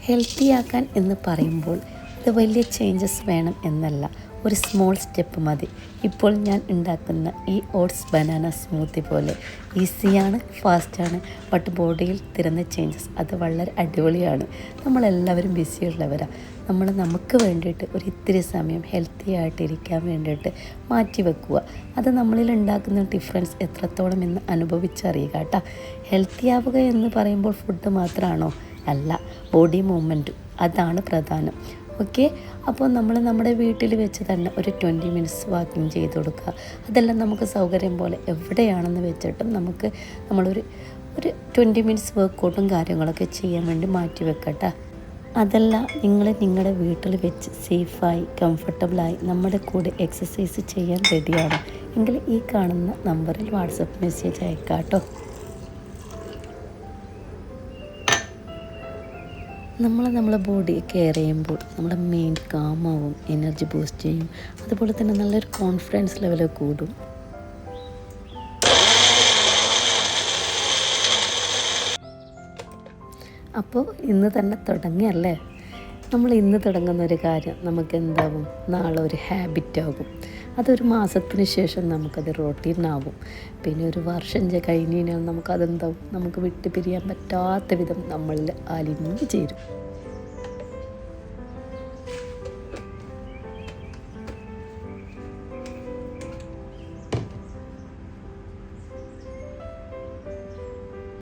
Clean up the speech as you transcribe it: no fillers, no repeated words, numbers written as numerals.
Healthy ആക്കാൻ എന്ന് പറയുമ്പോൾ ഇത് വലിയ ചേഞ്ചസ് വേണം എന്നല്ല, ഒരു സ്മോൾ സ്റ്റെപ്പ് മതി. ഇപ്പോൾ ഞാൻ ഉണ്ടാക്കുന്ന ഈ ഓട്സ് ബനാന സ്മൂത്തി പോലെ ഈസിയാണ്, ഫാസ്റ്റാണ്, ബട്ട് ബോഡിയിൽ തരുന്ന ചേഞ്ചസ് അത് വളരെ അടിപൊളിയാണ്. നമ്മളെല്ലാവരും ബിസിയുള്ളവരാണ്. നമുക്ക് വേണ്ടിയിട്ട് ഒരു ഇത്തിരി സമയം ഹെൽത്തി ആയിട്ടിരിക്കാൻ വേണ്ടിയിട്ട് മാറ്റി വെക്കുക. അത് നമ്മളിൽ ഉണ്ടാക്കുന്ന ഡിഫറൻസ് എത്രത്തോളം എന്ന് അനുഭവിച്ചറിയുക കേട്ടോ. ഹെൽത്തി ആവുക എന്ന് പറയുമ്പോൾ ഫുഡ് മാത്രമാണോ? അല്ല, ബോഡി മൂവ്മെൻറ്റും അതാണ് പ്രധാനം. ഓക്കെ, അപ്പോൾ നമ്മുടെ വീട്ടിൽ വെച്ച് തന്നെ ഒരു 20 മിനിറ്റ്സ് വാക്കിംഗ് ചെയ്ത് കൊടുക്കുക. അതെല്ലാം നമുക്ക് സൗകര്യം പോലെ എവിടെയാണെന്ന് വെച്ചിട്ടും നമ്മളൊരു 20 മിനിറ്റ്സ് വർക്കൗട്ടും കാര്യങ്ങളൊക്കെ ചെയ്യാൻ വേണ്ടി മാറ്റി വെക്കട്ടെ. അതല്ല, നിങ്ങളുടെ വീട്ടിൽ വെച്ച് സേഫായി കംഫർട്ടബിളായി നമ്മുടെ കൂടെ എക്സസൈസ് ചെയ്യാൻ റെഡിയാണ് എങ്കിൽ ഈ കാണുന്ന നമ്പറിൽ വാട്സപ്പ് മെസ്സേജ് അയക്കാം കേട്ടോ. നമ്മളെ ബോഡി കെയർ ചെയ്യുമ്പോൾ നമ്മുടെ മൈൻഡ് കാമാവും, എനർജി ബൂസ്റ്റ് ചെയ്യും, അതുപോലെ തന്നെ നല്ലൊരു കോൺഫിഡൻസ് ലെവൽ കൂടും. അപ്പോൾ ഇന്ന് തന്നെ തുടങ്ങിയല്ലേ? നമ്മൾ ഇന്ന് തുടങ്ങുന്ന ഒരു കാര്യം നമുക്ക് എന്താവും, നാളെ ഒരു ഹാബിറ്റാകും. അതൊരു മാസത്തിന് ശേഷം നമുക്കത് റൊട്ടീനാകും. പിന്നെ ഒരു വർഷം കഴിഞ്ഞ് കഴിഞ്ഞാൽ നമുക്കതെന്താവും, നമുക്ക് വിട്ടുപിരിയാൻ പറ്റാത്ത വിധം നമ്മളിൽ അലിഞ്ഞു ചേരും.